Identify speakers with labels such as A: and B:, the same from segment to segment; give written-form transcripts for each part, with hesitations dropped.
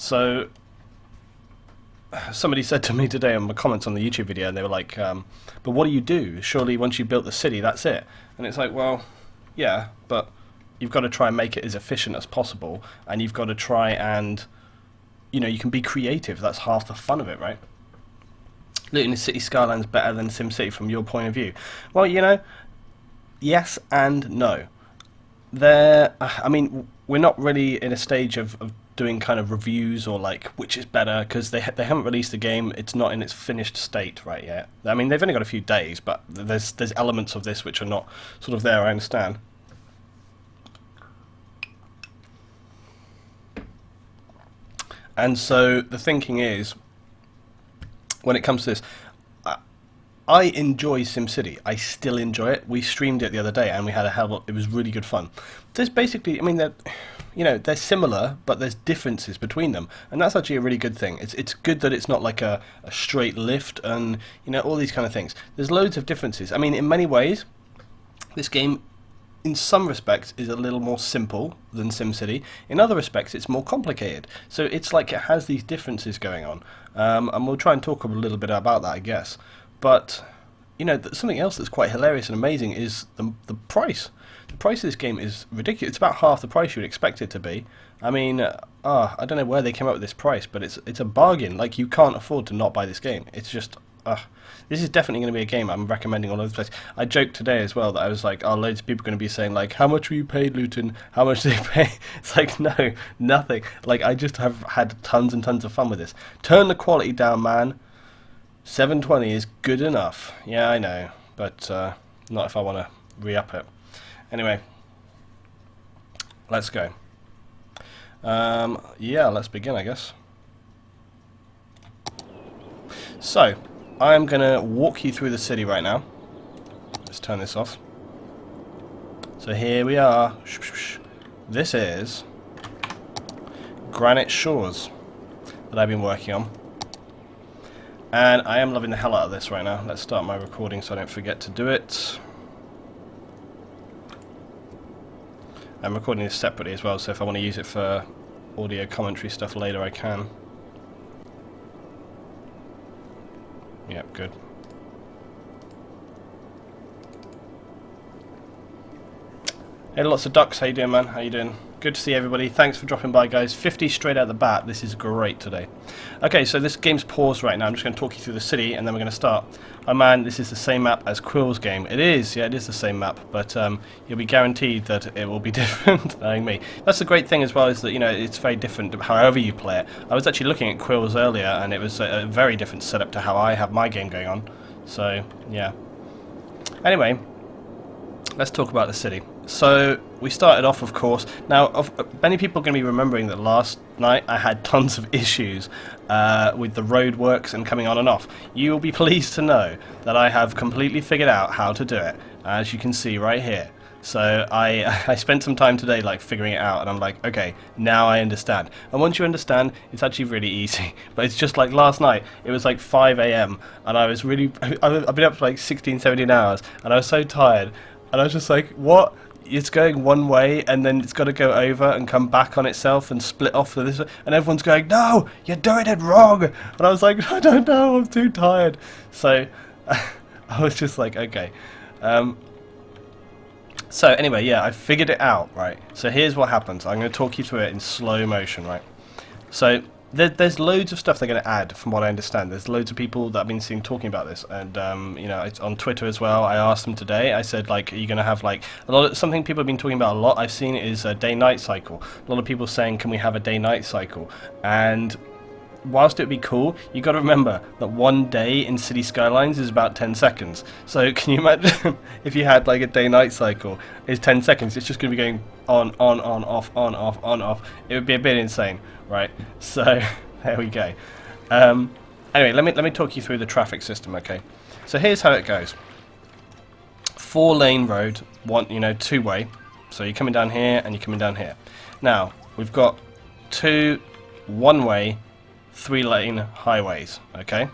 A: So somebody said to me today in my comments on the YouTube video, and they were like, but what do you do? Surely once you built the city, that's it. And it's like, well, yeah, but you've got to try and make it as efficient as possible, and you've got to try and, you can be creative. That's half the fun of it, right? Looting the city skyline's better than SimCity from your point of view. Well, yes and no. I mean, we're not really in a stage of doing kind of reviews or like which is better, because they haven't released the game. It's not in its finished state right yet. I mean, they've only got a few days, but there's elements of this which are not sort of there, I understand. And so the thinking is, when it comes to this, I enjoy SimCity. I still enjoy it. We streamed it the other day, and we had it was really good fun. There's basically, I mean, they're similar, but there's differences between them, and that's actually a really good thing. It's good that it's not like a straight lift, and all these kind of things. There's loads of differences. I mean, in many ways, this game, in some respects, is a little more simple than SimCity. In other respects, it's more complicated. So it's like it has these differences going on, and we'll try and talk a little bit about that, I guess. But something else that's quite hilarious and amazing is the price. The price of this game is ridiculous. It's about half the price you would expect it to be. I mean, I don't know where they came up with this price, but it's a bargain. Like, you can't afford to not buy this game. It's just, this is definitely going to be a game I'm recommending all over the place. I joked today as well that I was like, loads of people are going to be saying, like, how much were you paid, Luton? How much did they pay? It's like, no, nothing. Like, I just have had tons and tons of fun with this. Turn the quality down, man. 720 is good enough. Yeah, I know, but not if I want to re-up it. Anyway, let's go. Yeah, let's begin, I guess. So, I'm going to walk you through the city right now. Let's turn this off. So here we are. This is Granite Shores that I've been working on. And I am loving the hell out of this right now. Let's start my recording so I don't forget to do it. I'm recording this separately as well, so if I want to use it for audio commentary stuff later, I can. Yep, good. Hey, lots of ducks. How you doing, man? How you doing? Good to see everybody. Thanks for dropping by, guys. 50 straight out the bat. This is great today. Okay, so this game's paused right now. I'm just going to talk you through the city, and then we're going to start. Oh man, this is the same map as Quill's game. It is, yeah, it is the same map, but you'll be guaranteed that it will be different, knowing me. That's the great thing as well, is that, it's very different however you play it. I was actually looking at Quill's earlier, and it was a very different setup to how I have my game going on. So, yeah. Anyway, let's talk about the city. So we started off, of course. Now, many people are going to be remembering that last night I had tons of issues with the roadworks and coming on and off. You will be pleased to know that I have completely figured out how to do it, as you can see right here. So I spent some time today like figuring it out, and I'm like, okay, now I understand. And once you understand, it's actually really easy. But it's just like last night, it was like 5 AM, and I was really, I've been up for like 16, 17 hours, and I was so tired, and I was just like, what? It's going one way, and then it's got to go over and come back on itself and split off to this way. And everyone's going, no, you're doing it wrong. And I was like, I don't know, I'm too tired. So I was just like, okay. So anyway, yeah, I figured it out, right? So here's what happens. I'm going to talk you through it in slow motion, right? So there's loads of stuff they're going to add, from what I understand. There's loads of people that I've been seeing talking about this, and it's on Twitter as well. I asked them today. I said, like, are you going to have like something people have been talking about a lot? I've seen is a day-night cycle. A lot of people saying, can we have a day-night cycle? And whilst it would be cool, you got to remember that one day in City Skylines is about 10 seconds. So can you imagine if you had like a day-night cycle is 10 seconds? It's just going to be going on, off, on, off, on, off. It would be a bit insane, right? So there we go. Anyway, let me talk you through the traffic system, okay? So here's how it goes. 4-lane road, two-way. So you're coming down here and you're coming down here. Now we've got 2 one-way 3-lane highways, okay?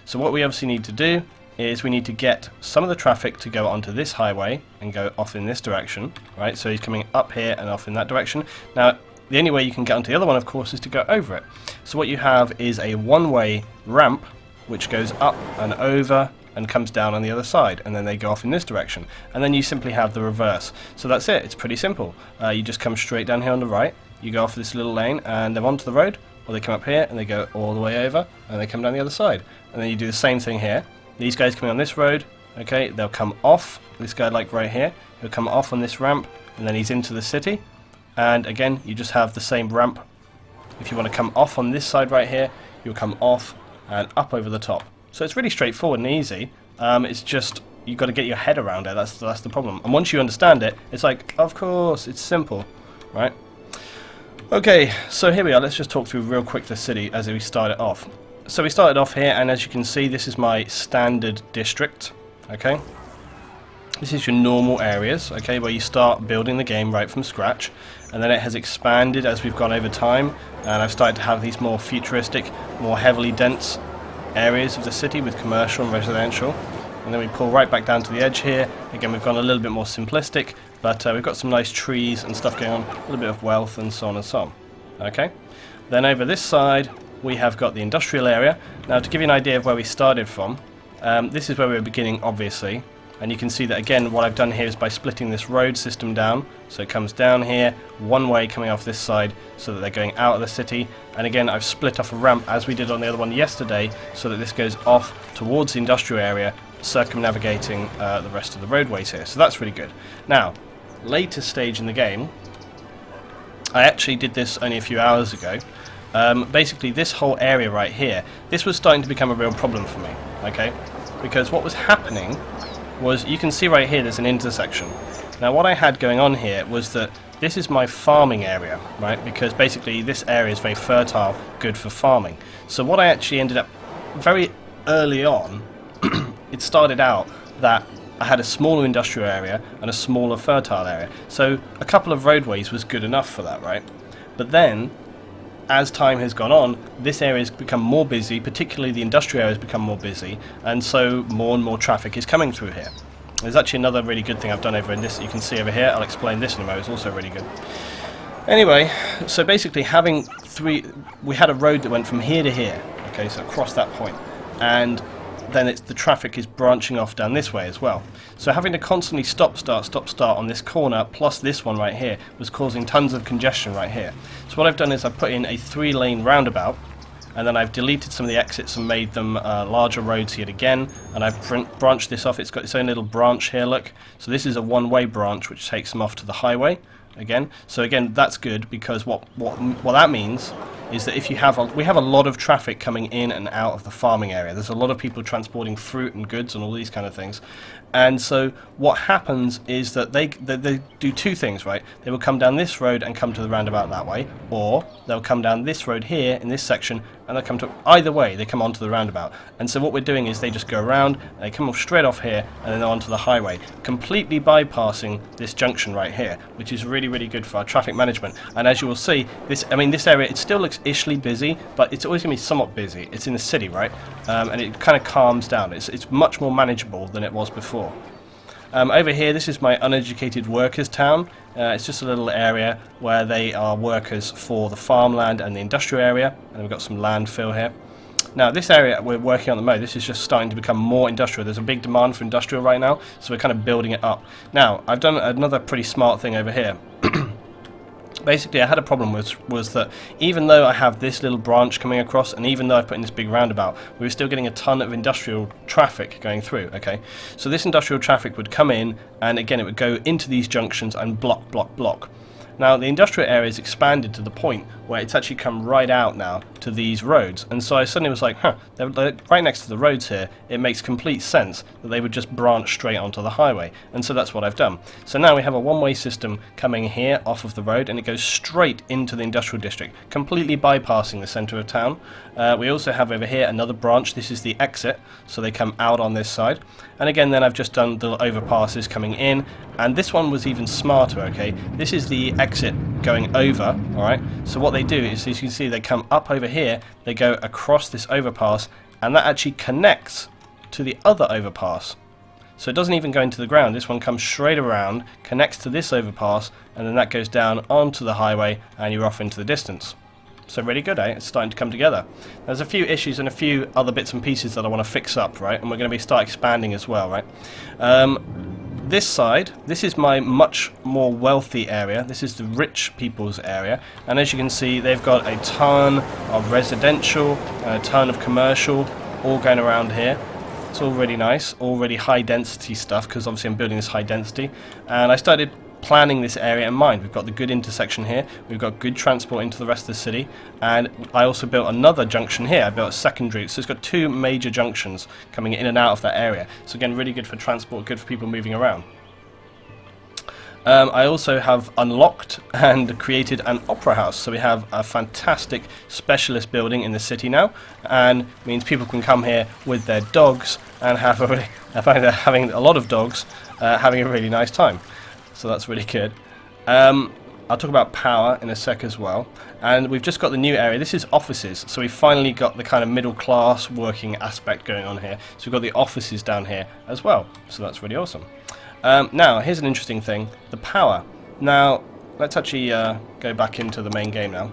A: So what we obviously need to do is we need to get some of the traffic to go onto this highway and go off in this direction, right? So he's coming up here and off in that direction. Now, the only way you can get onto the other one, of course, is to go over it. So what you have is a one-way ramp which goes up and over and comes down on the other side, and then they go off in this direction, and then you simply have the reverse. So that's it. It's pretty simple. You just come straight down here on the right, you go off this little lane and they're onto the road, or they come up here and they go all the way over and they come down the other side, and then you do the same thing here. These guys coming on this road, okay, they'll come off, this guy like right here, he'll come off on this ramp, and then he's into the city, and again you just have the same ramp. If you want to come off on this side right here, you'll come off and up over the top. So it's really straightforward and easy. It's just you've got to get your head around it. That's the problem. And once you understand it, it's like, of course, it's simple, right? Okay, so here we are. Let's just talk through real quick the city as we started off. So we started off here, and as you can see, this is my standard district. Okay, this is your normal areas. Okay, where you start building the game right from scratch, and then it has expanded as we've gone over time. And I've started to have these more futuristic, more heavily dense areas of the city with commercial and residential, and then we pull right back down to the edge here. Again, we've gone a little bit more simplistic, but we've got some nice trees and stuff going on, a little bit of wealth and so on and so on. Okay, then over this side we have got the industrial area. Now, to give you an idea of where we started from, this is where we were beginning, obviously, and you can see that again what I've done here is by splitting this road system down, so it comes down here one way coming off this side so that they're going out of the city, and again I've split off a ramp as we did on the other one yesterday so that this goes off towards the industrial area, circumnavigating the rest of the roadways here. So that's really good. Now, later stage in the game, I actually did this only a few hours ago. Basically this whole area right here, this was starting to become a real problem for me, okay, because what was happening was, you can see right here there's an intersection. Now what I had going on here was that this is my farming area, right, because basically this area is very fertile, good for farming. So what I actually ended up, very early on, it started out that I had a smaller industrial area and a smaller fertile area. So a couple of roadways was good enough for that, right? But then, as time has gone on, this area has become more busy, particularly the industrial area has become more busy, and so more and more traffic is coming through here. There's actually another really good thing I've done over in this, you can see over here, I'll explain this in a moment, it's also really good. Anyway, so basically we had a road that went from here to here, okay, so across that point, and then the traffic is branching off down this way as well. So having to constantly stop, start on this corner, plus this one right here, was causing tons of congestion right here. So what I've done is I've put in a 3-lane roundabout, and then I've deleted some of the exits and made them larger roads yet again, and I've branched this off. It's got its own little branch here, look. So this is a one-way branch which takes them off to the highway again. So again, that's good, because what that means is that if you have we have a lot of traffic coming in and out of the farming area. There's a lot of people transporting fruit and goods and all these kind of things. And so what happens is that they do two things, right? They will come down this road and come to the roundabout that way, or they'll come down this road here in this section and they'll come to, either way they come onto the roundabout. And so what we're doing is they just go around and they come off straight off here and then they're onto the highway, completely bypassing this junction right here, which is really, really good for our traffic management. And as you will see, this area, it still looks ishly busy, but it's always going to be somewhat busy. It's in the city, right? And it kind of calms down. It's much more manageable than it was before. Over here, this is my uneducated workers town. It's just a little area where they are workers for the farmland and the industrial area, and we've got some landfill here. Now this area we're working on at the moment, this is just starting to become more industrial. There's a big demand for industrial right now, so we're kind of building it up. Now I've done another pretty smart thing over here. Basically, I had a problem was that even though I have this little branch coming across, and even though I've put in this big roundabout, we were still getting a ton of industrial traffic going through, okay? So this industrial traffic would come in, and again, it would go into these junctions and block. Now, the industrial area is expanded to the point where it's actually come right out now to these roads. And so I suddenly was like, they're right next to the roads here. It makes complete sense that they would just branch straight onto the highway. And so that's what I've done. So now we have a one-way system coming here off of the road, and it goes straight into the industrial district, completely bypassing the centre of town. We also have over here another branch. This is the exit, so they come out on this side. And again, then I've just done the overpasses coming in, and this one was even smarter, okay? This is the exit going over, alright? So what they do is, as you can see, they come up over here, they go across this overpass, and that actually connects to the other overpass. So it doesn't even go into the ground. This one comes straight around, connects to this overpass, and then that goes down onto the highway, and you're off into the distance. So really good, eh? It's starting to come together. There's a few issues and a few other bits and pieces that I want to fix up, right? And we're going to start expanding as well, right? This side, this is my much more wealthy area. This is the rich people's area. And as you can see, they've got a ton of residential and a ton of commercial all going around here. It's all really nice, all really high density stuff, because obviously I'm building this high density. And I started planning this area in mind. We've got the good intersection here, we've got good transport into the rest of the city, and I also built another junction here. I built a secondary, so it's got two major junctions coming in and out of that area. So again, really good for transport, good for people moving around. I also have unlocked and created an opera house, so we have a fantastic specialist building in the city now, and means people can come here with their dogs and have I find they're having a lot of dogs, having a really nice time. So that's really good. I'll talk about power in a sec as well. And we've just got the new area. This is offices. So we've finally got the kind of middle class working aspect going on here. So we've got the offices down here as well. So that's really awesome. Now, here's an interesting thing. The power. Now, let's actually go back into the main game now.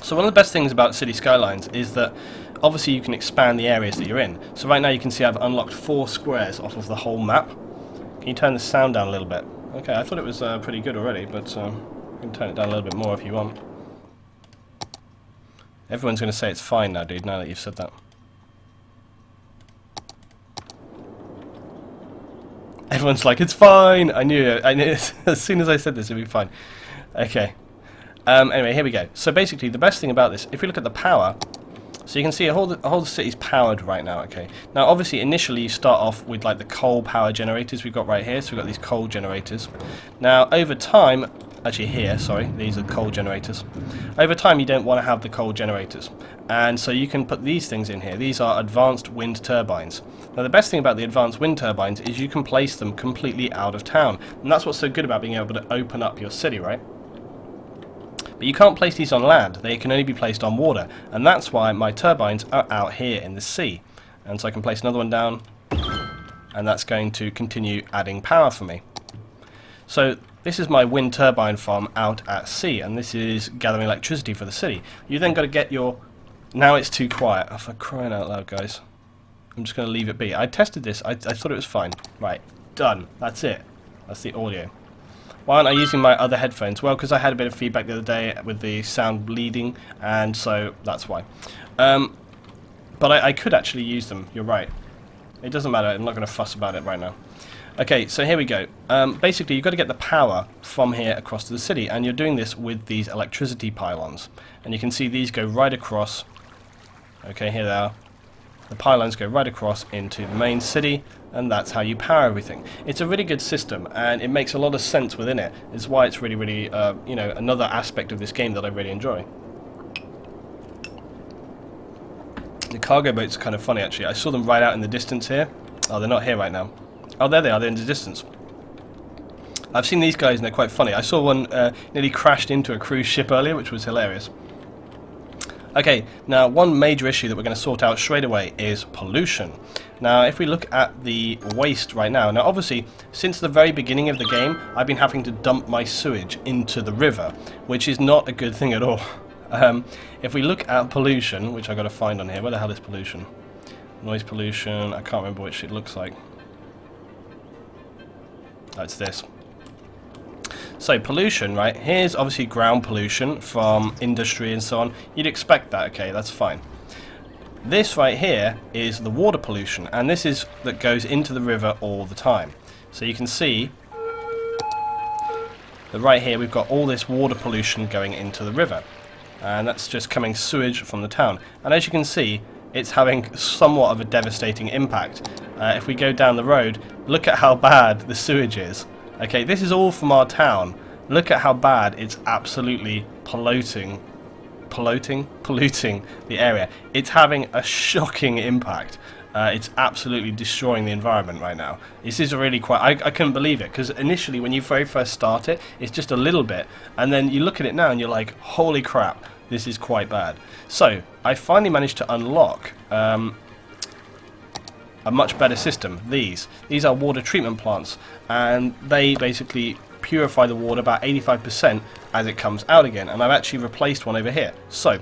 A: So one of the best things about City Skylines is that obviously you can expand the areas that you're in. So right now you can see I've unlocked 4 squares off of the whole map. Can you turn the sound down a little bit? Okay, I thought it was pretty good already, but you can turn it down a little bit more if you want. Everyone's going to say it's fine now, dude, now that you've said that. Everyone's like, it's fine! I knew it. As soon as I said this, it'd be fine. Okay. Anyway, here we go. So basically, the best thing about this, if we look at the power, so you can see a whole city's powered right now, okay. Now obviously initially you start off with like the coal power generators we've got right here, so we've got these coal generators. Now over time, actually here, sorry, these are coal generators. Over time you don't want to have the coal generators, and so you can put these things in here. These are advanced wind turbines. Now the best thing about the advanced wind turbines is you can place them completely out of town, and that's what's so good about being able to open up your city, right? But you can't place these on land, they can only be placed on water, and that's why my turbines are out here in the sea. And so I can place another one down, and that's going to continue adding power for me. So this is my wind turbine farm out at sea, and this is gathering electricity for the city. You then got to get your... Now it's too quiet. Oh, for crying out loud, guys. I'm just going to leave it be. I tested this, I thought it was fine. Right, done. That's it. That's the audio. Why aren't I using my other headphones? Well, because I had a bit of feedback the other day with the sound bleeding, and so that's why. But I could actually use them, you're right. It doesn't matter, I'm not going to fuss about it right now. Okay, so here we go. Basically, you've got to get the power from here across to the city, and you're doing this with these electricity pylons. And you can see these go right across. Okay, here they are. The pylons go right across into the main city, and that's how you power everything. It's a really good system, and it makes a lot of sense within it. It's why it's really, really, you know, another aspect of this game that I really enjoy. The cargo boats are kind of funny, actually. I saw them right out in the distance here. Oh, they're not here right now. Oh, there they are. They're in the distance. I've seen these guys, and they're quite funny. I saw one nearly crashed into a cruise ship earlier, which was hilarious. Okay, now one major issue that we're going to sort out straight away is pollution. Now, if we look at the waste right now, obviously, since the very beginning of the game, I've been having to dump my sewage into the river, which is not a good thing at all. If we look at pollution, which I've got to find on here, where the hell is pollution? Noise pollution, I can't remember which it looks like. That's this. So pollution, right, here's obviously ground pollution from industry and so on. You'd expect that, okay, that's fine. This right here is the water pollution, and this is that goes into the river all the time. So you can see that right here we've got all this water pollution going into the river, and that's just coming sewage from the town. And as you can see, it's having somewhat of a devastating impact. If we go down the road, look at how bad the sewage is. Okay, this is all from our town. Look at how bad it's absolutely polluting the area. It's having a shocking impact. It's absolutely destroying the environment right now. This is really quite... I couldn't believe it, because initially when you very first start it, it's just a little bit, and then you look at it now and you're like, holy crap, this is quite bad. So, I finally managed to unlock a much better system. These are water treatment plants, and they basically purify the water about 85% as it comes out again, and I've actually replaced one over here. So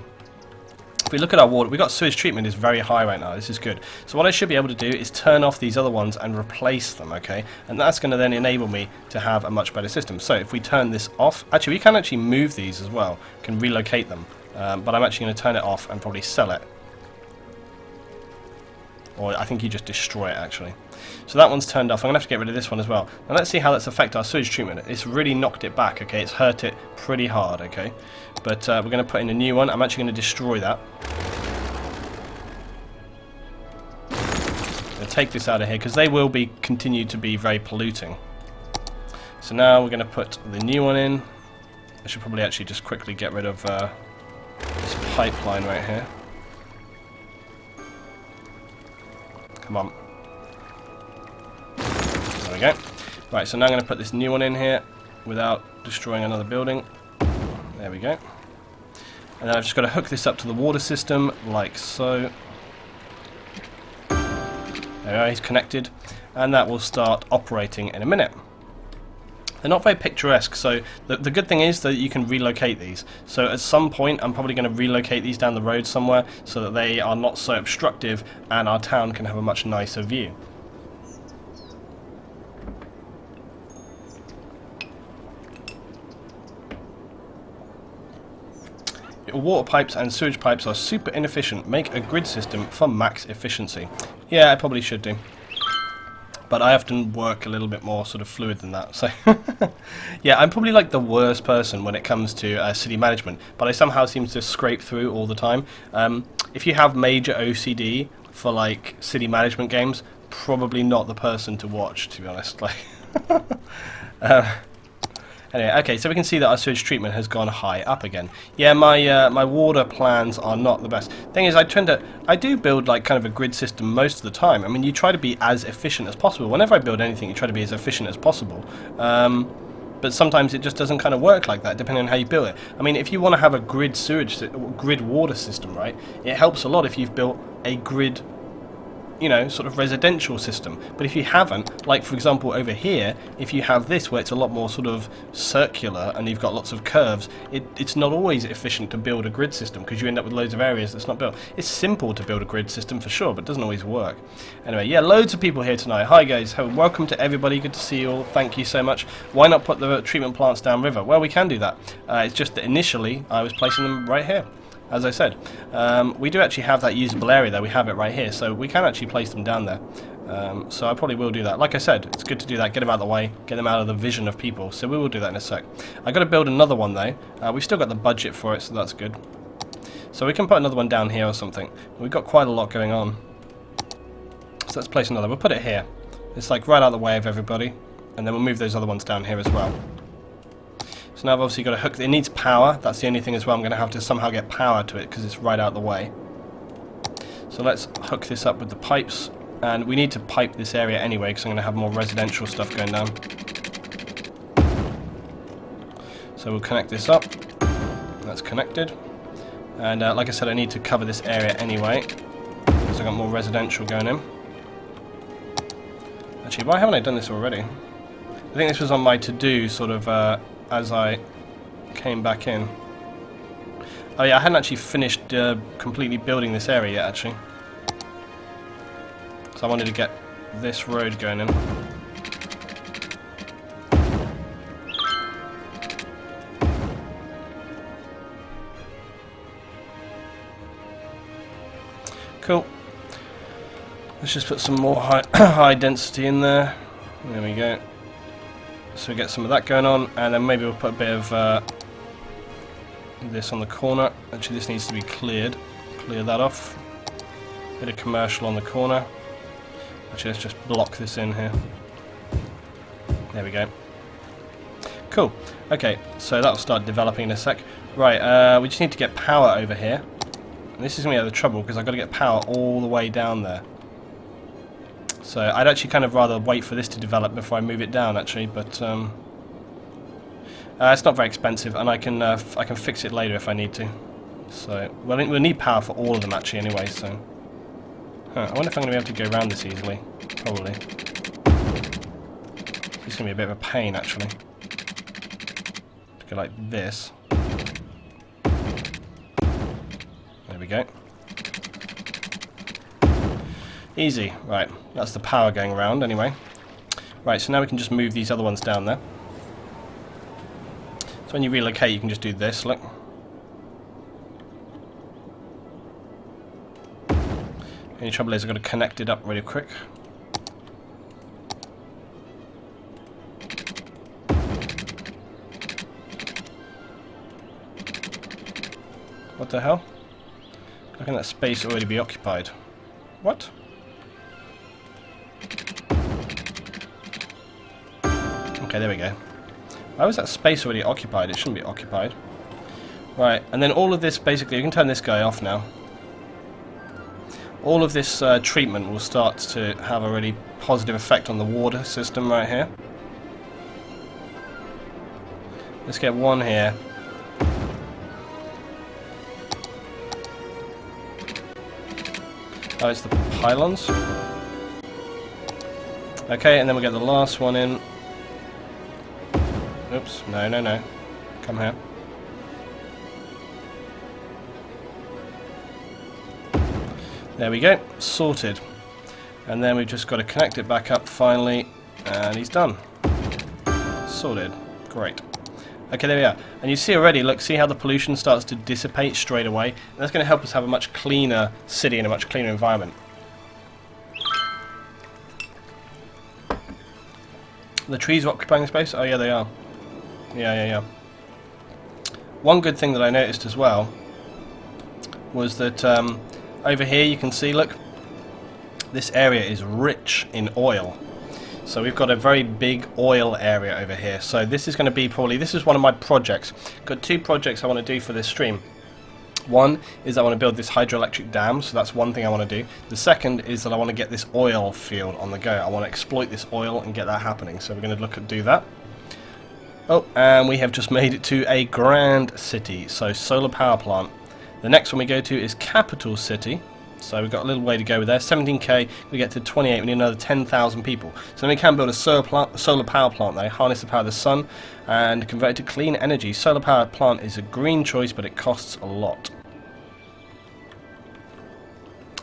A: if we look at our water, we've got sewage treatment is very high right now. This is good. So what I should be able to do is turn off these other ones and replace them, okay? And that's going to then enable me to have a much better system. So if we turn this off, actually we can actually move these as well, can relocate them, but I'm actually going to turn it off and probably sell it. Or I think you just destroy it actually. So that one's turned off. I'm going to have to get rid of this one as well. Now let's see how that's affected our sewage treatment. It's really knocked it back, okay? It's hurt it pretty hard, okay? But we're going to put in a new one. I'm actually going to destroy that. I'm going to take this out of here because they will be continue to be very polluting. So now we're going to put the new one in. I should probably actually just quickly get rid of this pipeline right here. Come on. There we go. Right, so now I'm going to put this new one in here without destroying another building. There we go. And then I've just got to hook this up to the water system, like so. There we go, he's connected. And that will start operating in a minute. They're not very picturesque, so the good thing is that you can relocate these. So at some point I'm probably going to relocate these down the road somewhere so that they are not so obstructive and our town can have a much nicer view. Your water pipes and sewage pipes are super inefficient. Make a grid system for max efficiency. Yeah, I probably should do. But I often work a little bit more sort of fluid than that. So, yeah, I'm probably like the worst person when it comes to city management. But I somehow seem to scrape through all the time. If you have major OCD for like city management games, probably not the person to watch, to be honest. Like, anyway, okay, so we can see that our sewage treatment has gone high up again. Yeah, my water plans are not the best. Thing is, I do build like kind of a grid system most of the time. I mean, you try to be as efficient as possible. Whenever I build anything, you try to be as efficient as possible. But sometimes it just doesn't kind of work like that, depending on how you build it. I mean, if you want to have a grid water system, right, it helps a lot if you've built a grid, you know, sort of residential system. But if you haven't, like for example over here, if you have this where it's a lot more sort of circular and you've got lots of curves, it's not always efficient to build a grid system because you end up with loads of areas that's not built. It's simple to build a grid system for sure, but it doesn't always work. Anyway, yeah, loads of people here tonight. Hi guys, welcome to everybody, good to see you all, thank you so much. Why not put the treatment plants downriver? Well, we can do that. It's just that initially I was placing them right here. As I said, we do actually have that usable area there, we have it right here, so we can actually place them down there. So I probably will do that. Like I said, it's good to do that, get them out of the way, get them out of the vision of people, so we will do that in a sec. I've got to build another one though. We've still got the budget for it, so that's good. So we can put another one down here or something. We've got quite a lot going on. So let's place another, we'll put it here. It's like right out of the way of everybody, and then we'll move those other ones down here as well. So now I've obviously got to hook, it needs power, that's the only thing as well, I'm going to have to somehow get power to it because it's right out of the way. So let's hook this up with the pipes, and we need to pipe this area anyway because I'm going to have more residential stuff going down. So we'll connect this up, that's connected, and like I said, I need to cover this area anyway because I've got more residential going in. Actually, why haven't I done this already? I think this was on my to-do sort of as I came back in. Oh yeah, I hadn't actually finished completely building this area yet actually. So I wanted to get this road going in. Cool. Let's just put some more high density in there. There we go. So we get some of that going on, and then maybe we'll put a bit of this on the corner. Actually, this needs to be cleared. Clear that off. Bit of commercial on the corner. Actually, let's just block this in here. There we go. Cool. Okay, so that'll start developing in a sec. Right, we just need to get power over here. And this is going to be the trouble because I've got to get power all the way down there. So I'd actually kind of rather wait for this to develop before I move it down actually, but it's not very expensive, and I can fix it later if I need to. So we'll need power for all of them actually anyway. So Huh, I wonder if I'm going to be able to go around this easily. Probably. It's going to be a bit of a pain, actually. To go like this. There we go. Easy. Right, that's the power going around anyway. Right, so now we can just move these other ones down there. So when you relocate, you can just do this, look. Only trouble is I've got to connect it up really quick. What the hell? How can that space already be occupied? What? Okay, there we go. Why was that space already occupied? It shouldn't be occupied. Right, and then all of this, basically, you can turn this guy off now. All of this treatment will start to have a really positive effect on the water system right here. Let's get one here. Oh, it's the pylons. Okay, and then we get the last one in. Oops, no, no, no. Come here. There we go, sorted. And then we've just got to connect it back up finally, and he's done. Sorted. Great. Okay, there we are. And you see already, look, see how the pollution starts to dissipate straight away? And that's going to help us have a much cleaner city and a much cleaner environment. The trees are occupying space? Oh yeah, they are. Yeah. One good thing that I noticed as well was that over here you can see, look, this area is rich in oil. So we've got a very big oil area over here. So this is going to be probably, this is one of my projects. Got two projects I want to do for this stream. One is I want to build this hydroelectric dam, so that's one thing I want to do. The second is that I want to get this oil field on the go. I want to exploit this oil and get that happening. So we're going to look at do that. Oh, and we have just made it to a grand city, so solar power plant. The next one we go to is capital city. So we've got a little way to go with there. 17k, we get to 28, we need another 10,000 people. So then we can build a solar power plant there, harness the power of the sun, and convert it to clean energy. Solar power plant is a green choice, but it costs a lot.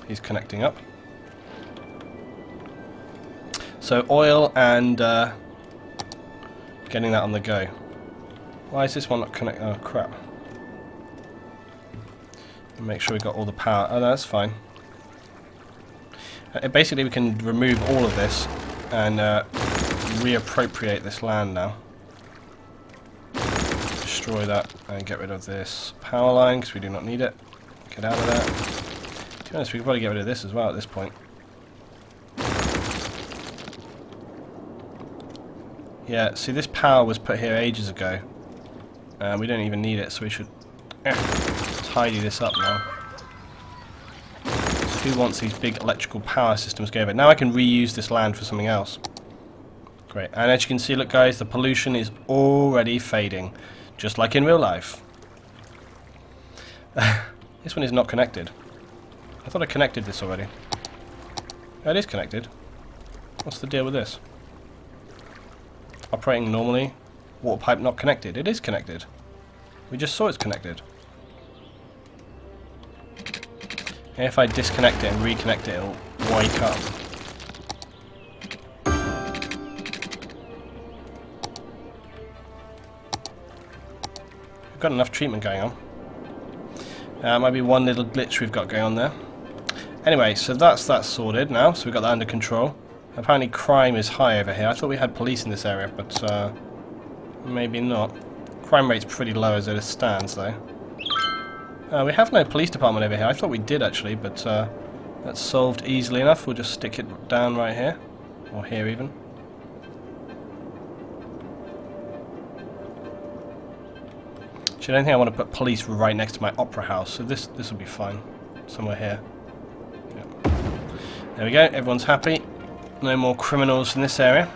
A: He's connecting up. So oil and getting that on the go. Why is this one not connected? Oh crap. Make sure we got all the power. Oh no, that's fine. Basically we can remove all of this and reappropriate this land now. Destroy that and get rid of this power line because we do not need it. Get out of that. To be honest, we could probably get rid of this as well at this point. Yeah, see, this power was put here ages ago. We don't even need it, so we should tidy this up now. So who wants these big electrical power systems going over? Now I can reuse this land for something else. Great. And as you can see, look guys, the pollution is already fading, just like in real life. This one is not connected. I thought I connected this already. Oh, it is connected. What's the deal with this? Operating normally, water pipe not connected. It is connected. We just saw it's connected. And if I disconnect it and reconnect it, it'll wake up. We've got enough treatment going on. Might be one little glitch we've got going on there. Anyway, so that's that sorted now, so we've got that under control. Apparently crime is high over here. I thought we had police in this area, but maybe not. Crime rate's pretty low as it stands, though. We have no police department over here. I thought we did, actually, but that's solved easily enough. We'll just stick it down right here. Or here, even. Actually, I don't think I want to put police right next to my opera house, so this will be fine. Somewhere here. Yeah. There we go. Everyone's happy. No more criminals in this area.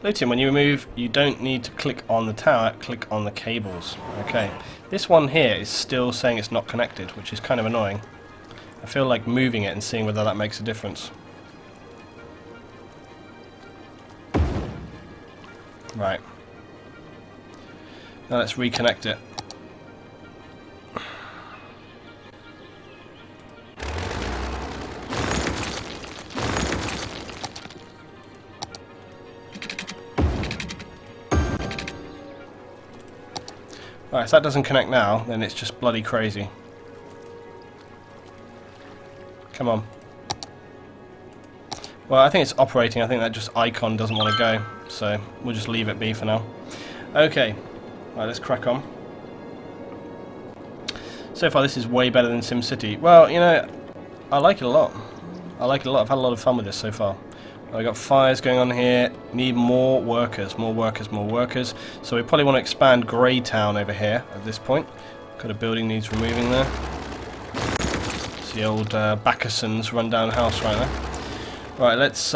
A: Luton, when you remove, you don't need to click on the tower, click on the cables. Okay. This one here is still saying it's not connected, which is kind of annoying. I feel like moving it and seeing whether that makes a difference. Right. Now let's reconnect it. Right, if that doesn't connect now, then it's just bloody crazy. Come on. Well, I think it's operating. I think that just icon doesn't want to go, so we'll just leave it be for now. Okay, right, let's crack on. So far, this is way better than SimCity. Well, you know, I like it a lot. I like it a lot. I've had a lot of fun with this so far. I've got fires going on here. Need more workers, more workers, more workers. So we probably want to expand Greytown over here at this point. Got a building needs removing there. It's the old Backerson's rundown house right there. Right, let's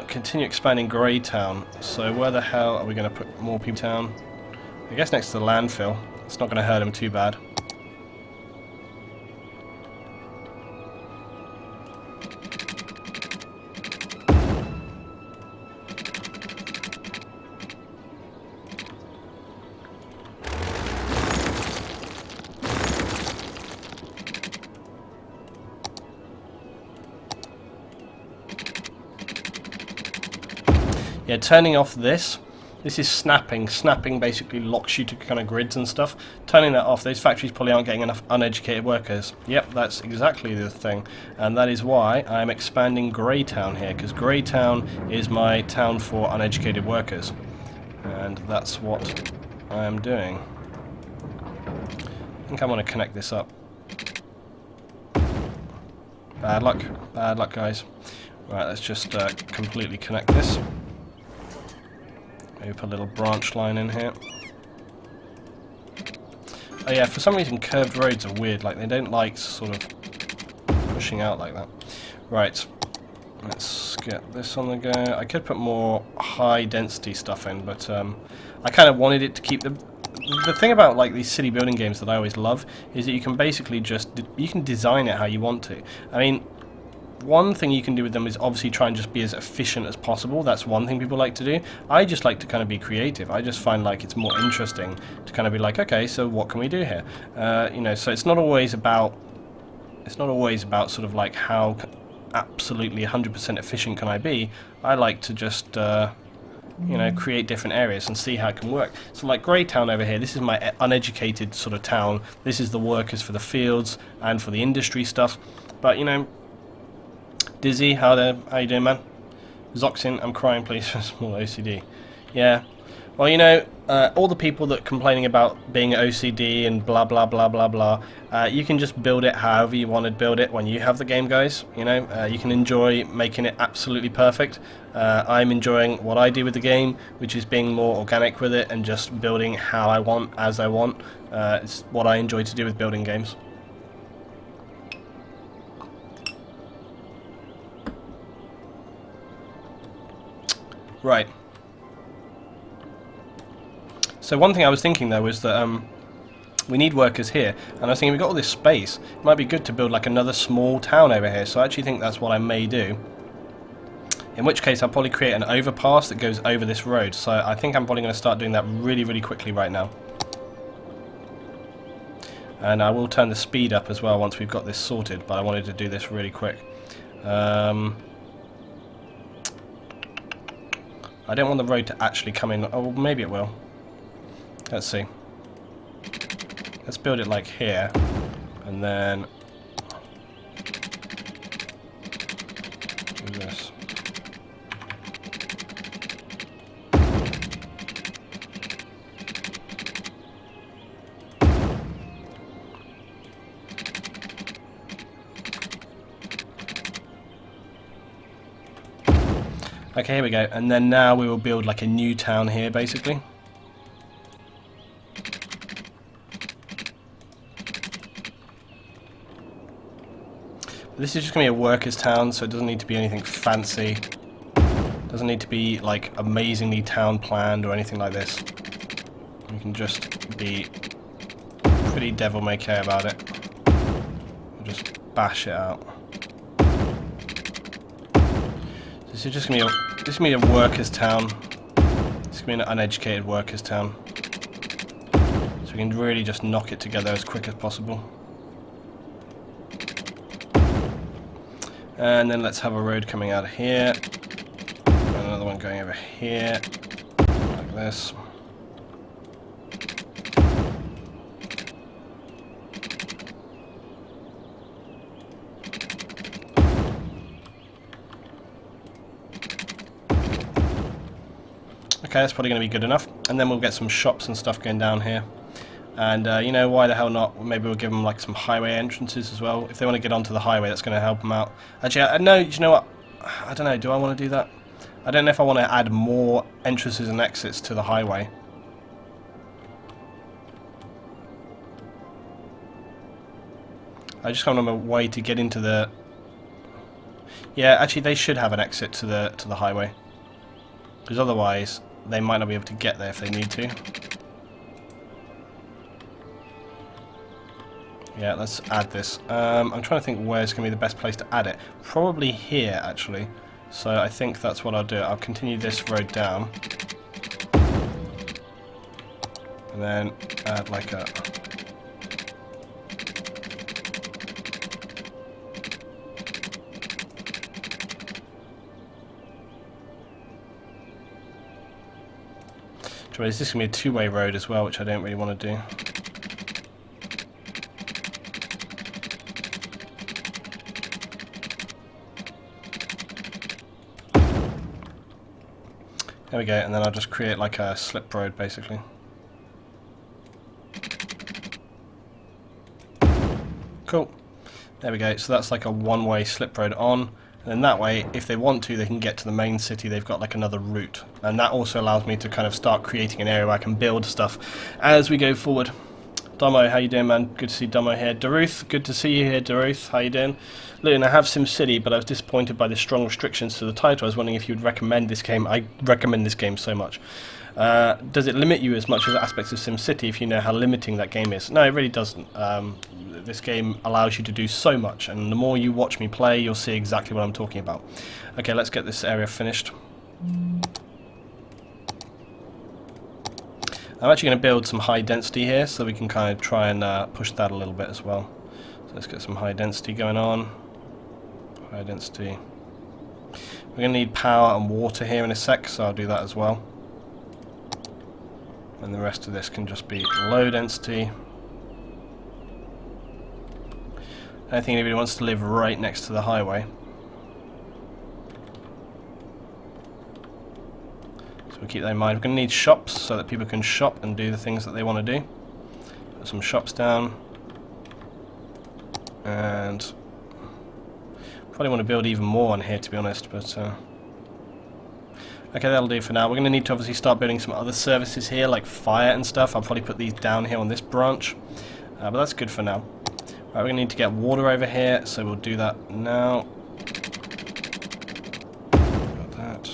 A: continue expanding Greytown. So where the hell are we going to put more people down? I guess next to the landfill. It's not going to hurt them too bad. Yeah, turning off this is snapping. Snapping basically locks you to kind of grids and stuff. Turning that off, those factories probably aren't getting enough uneducated workers. Yep, that's exactly the thing. And that is why I'm expanding Greytown here, because Greytown is my town for uneducated workers. And that's what I am doing. I think I want to connect this up. Bad luck guys. Right, let's just completely connect this. Maybe put a little branch line in here. Oh yeah, for some reason curved roads are weird, like they don't like sort of pushing out like that. Right, let's get this on the go. I could put more high density stuff in, but I kind of wanted it to keep the thing about like these city building games that I always love is that you can basically just, you can design it how you want to. I mean, one thing you can do with them is obviously try and just be as efficient as possible. That's one thing people like to do. I just like to kind of be creative. I just find like it's more interesting to kind of be like, okay, so what can we do here? You know, so it's not always about sort of like how absolutely 100% efficient can I be. I like to just you know, create different areas and see how it can work. So like Greytown over here, this is my uneducated sort of town. This is the workers for the fields and for the industry stuff. But you know, Dizzy, how you doing, man? Zoxin, I'm crying, please, for small OCD. Yeah. Well, you know, all the people that complaining about being OCD and blah blah blah blah blah, you can just build it however you want to build it when you have the game, guys. You know, you can enjoy making it absolutely perfect. I'm enjoying what I do with the game, which is being more organic with it and just building how I want, as I want. It's what I enjoy to do with building games. Right. So one thing I was thinking though was that we need workers here, and I was thinking we've got all this space. It might be good to build like another small town over here. So I actually think that's what I may do. In which case I'll probably create an overpass that goes over this road. So I think I'm probably going to start doing that really, really quickly right now. And I will turn the speed up as well once we've got this sorted. But I wanted to do this really quick. I don't want the road to actually come in. Oh, maybe it will. Let's see. Let's build it like here, and then do this. Okay, here we go. And then now we will build like a new town here, basically. This is just going to be a workers' town, so it doesn't need to be anything fancy. Doesn't need to be like amazingly town planned or anything like this. We can just be pretty devil may care about it. We'll just bash it out. This is just gonna be a workers' town. It's gonna be an uneducated workers' town. So we can really just knock it together as quick as possible. And then let's have a road coming out of here. And another one going over here. Like this. Okay, that's probably going to be good enough. And then we'll get some shops and stuff going down here. And, you know, why the hell not? Maybe we'll give them, like, some highway entrances as well. If they want to get onto the highway, that's going to help them out. Actually, no, you know what? I don't know. Do I want to do that? I don't know if I want to add more entrances and exits to the highway. I just want a way to get into the... Yeah, actually, they should have an exit to the highway. Because otherwise, they might not be able to get there if they need to. Yeah, let's add this. I'm trying to think where's going to be the best place to add it. Probably here, actually. So I think that's what I'll do. I'll continue this road down. And then add like a... Is this going to be a two-way road as well, which I don't really want to do. There we go, and then I'll just create like a slip road basically. Cool. There we go, so that's like a one-way slip road on. And then that way, if they want to, they can get to the main city. They've got like another route. And that also allows me to kind of start creating an area where I can build stuff as we go forward. Domo, how you doing, man? Good to see Domo here. Daruth, good to see you here, Daruth. How you doing? Look, I have SimCity, but I was disappointed by the strong restrictions to the title. I was wondering if you would recommend this game. I recommend this game so much. Does it limit you as much as aspects of SimCity if you know how limiting that game is? No, it really doesn't. This game allows you to do so much, and the more you watch me play, you'll see exactly what I'm talking about. Okay, let's get this area finished. I'm actually going to build some high density here, so we can kind of try and push that a little bit as well. So let's get some high density going on. High density. We're going to need power and water here in a sec, so I'll do that as well. And the rest of this can just be low density. I don't think anybody wants to live right next to the highway. So we'll keep that in mind. We're going to need shops so that people can shop and do the things that they want to do. Put some shops down. And probably want to build even more on here, to be honest, but okay, that'll do for now. We're going to need to obviously start building some other services here, like fire and stuff. I'll probably put these down here on this branch, but that's good for now. Right, we're going to need to get water over here, so we'll do that now. Got that.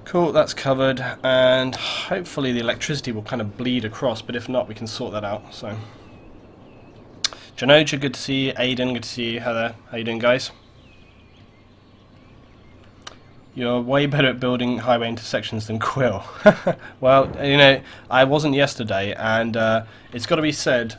A: Cool, that's covered, and hopefully the electricity will kind of bleed across, but if not, we can sort that out. So, Janoja, good to see you. Aiden, good to see you. Heather, how you doing, guys? You're way better at building highway intersections than Quill. Well, you know, I wasn't yesterday, and it's got to be said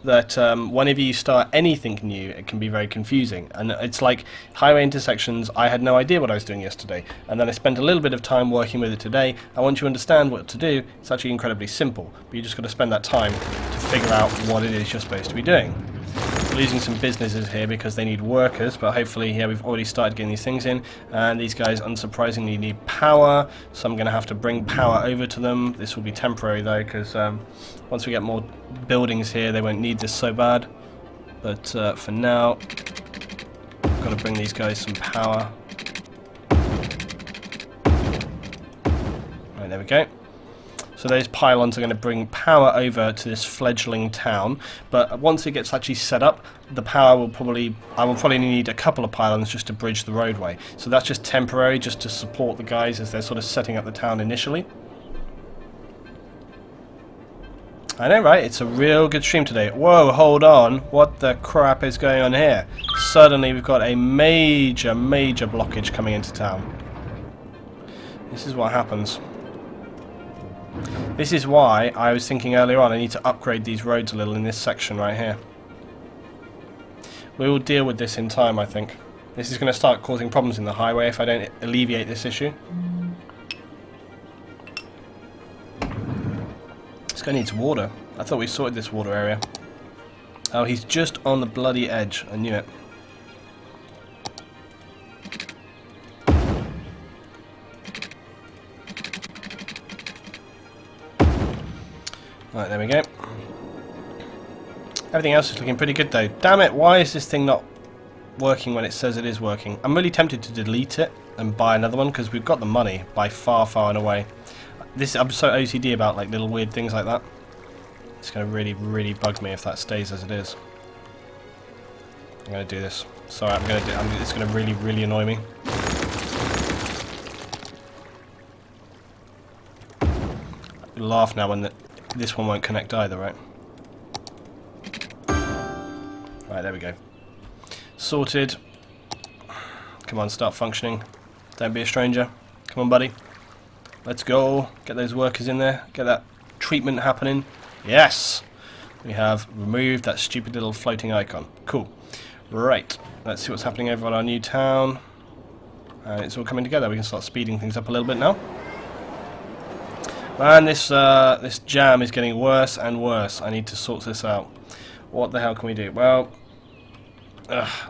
A: that whenever you start anything new, it can be very confusing. And it's like highway intersections, I had no idea what I was doing yesterday. And then I spent a little bit of time working with it today. And once you understand what to do, it's actually incredibly simple. But you just got to spend that time to figure out what it is you're supposed to be doing. Losing some businesses here because they need workers, but hopefully here we've already started getting these things in, and these guys unsurprisingly need power, so I'm going to have to bring power over to them. This will be temporary though, because once we get more buildings here they won't need this so bad, but for now I've got to bring these guys some power. Right, there we go. So those pylons are going to bring power over to this fledgling town, but once it gets actually set up, the power will I will probably need a couple of pylons just to bridge the roadway. So that's just temporary, just to support the guys as they're sort of setting up the town initially. I know, right? It's a real good stream today. Whoa, hold on. What the crap is going on here? Suddenly we've got a major blockage coming into town. This is what happens. This is why I was thinking earlier on I need to upgrade these roads a little in this section right here. We will deal with this in time, I think. This is going to start causing problems in the highway if I don't alleviate this issue. This guy needs water. I thought we sorted this water area. Oh, he's just on the bloody edge. I knew it. Right, there we go. Everything else is looking pretty good though. Damn it, why is this thing not working when it says it is working? I'm really tempted to delete it and buy another one because we've got the money by far and away. I'm so OCD about like little weird things like that. It's going to really bug me if that stays as it is. I'm going to do this. Sorry, it's going to really annoy me. You'll laugh now when this one won't connect either, right? Right, there we go. Sorted. Come on, start functioning. Don't be a stranger. Come on, buddy. Let's go. Get those workers in there. Get that treatment happening. Yes! We have removed that stupid little floating icon. Cool. Right. Let's see what's happening over on our new town. And it's all coming together. We can start speeding things up a little bit now. Man, this jam is getting worse and worse. I need to sort this out. What the hell can we do? Well,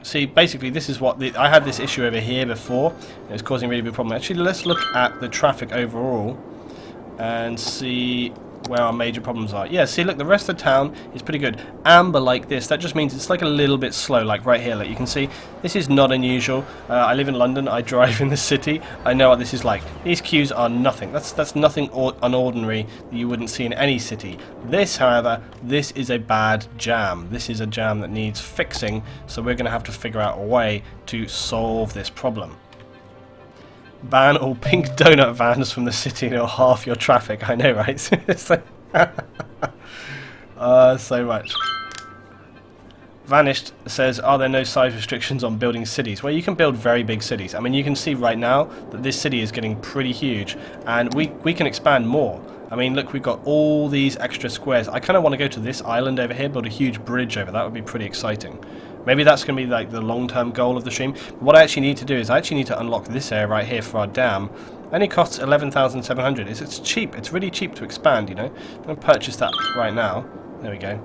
A: see, basically this is what I had this issue over here before. It was causing a really big problem. Actually, let's look at the traffic overall and see where our major problems are. Yeah, see, look, the rest of the town is pretty good. Amber like this, that just means it's like a little bit slow, like right here. Like you can see, this is not unusual. I live in London, I drive in the city. I know what this is like. These queues are nothing. That's nothing unordinary that you wouldn't see in any city. This, however, this is a bad jam. This is a jam that needs fixing, so we're going to have to figure out a way to solve this problem. Ban all pink donut vans from the city and it'll half your traffic. I know, right? So much. Vanished says, are there no size restrictions on building cities? Well, you can build very big cities. I mean, you can see right now that this city is getting pretty huge, and we can expand more. I mean, look, we've got all these extra squares. I kind of want to go to this island over here, build a huge bridge over. That would be pretty exciting. Maybe that's going to be like the long-term goal of the stream. But what I actually need to do is I actually need to unlock this area right here for our dam. It only costs 11,700. It's cheap. It's really cheap to expand, you know. I'm going to purchase that right now. There we go.